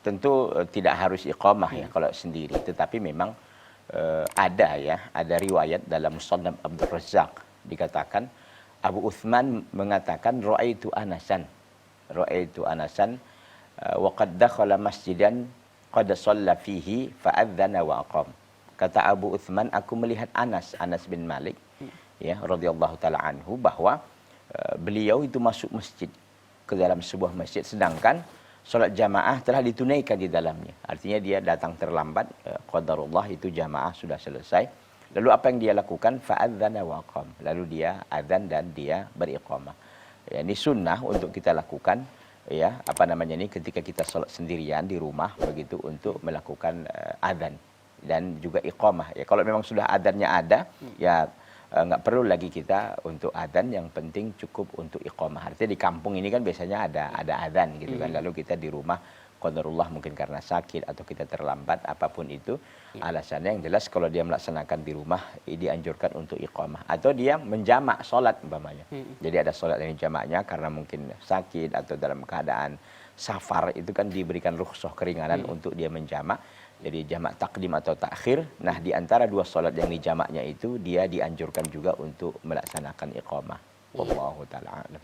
tentu tidak harus iqamah ya kalau sendiri, tetapi memang ada riwayat dalam Musannaf Abdul Razzaq dikatakan Abu Uthman mengatakan ra'aitu Anasan wa qad dakhala masjidan qad shalla fihi fa adzana wa aqam. Kata Abu Uthman, aku melihat Anas bin Malik ya radhiyallahu taala anhu bahwa beliau itu masuk masjid, ke dalam sebuah masjid, sedangkan solat jamaah telah ditunaikan di dalamnya. Artinya dia datang terlambat, qadarullah itu jamaah sudah selesai. Lalu apa yang dia lakukan? Fa'adzana wa aqam. Lalu dia adzan dan dia beriqamah. Ya, ini sunnah untuk kita lakukan ya, ketika kita salat sendirian di rumah begitu, untuk melakukan adzan dan juga iqamah. Ya, kalau memang sudah adzannya ada, ya nggak perlu lagi kita untuk adzan, yang penting cukup untuk iqamah. Artinya di kampung ini kan biasanya ada adzan gitu kan, lalu kita di rumah qadarullah mungkin karena sakit atau kita terlambat, apapun itu alasannya, yang jelas kalau dia melaksanakan di rumah dianjurkan untuk iqamah, atau dia menjamak salat umpamanya. Jadi ada salat yang jamaknya karena mungkin sakit atau dalam keadaan safar, itu kan diberikan rukhsah, keringanan untuk dia menjamak. Jadi jamak takdim atau takhir. Nah, di antara dua salat yang dijamaknya itu dia dianjurkan juga untuk melaksanakan iqamah. Wallahu taala a'lam.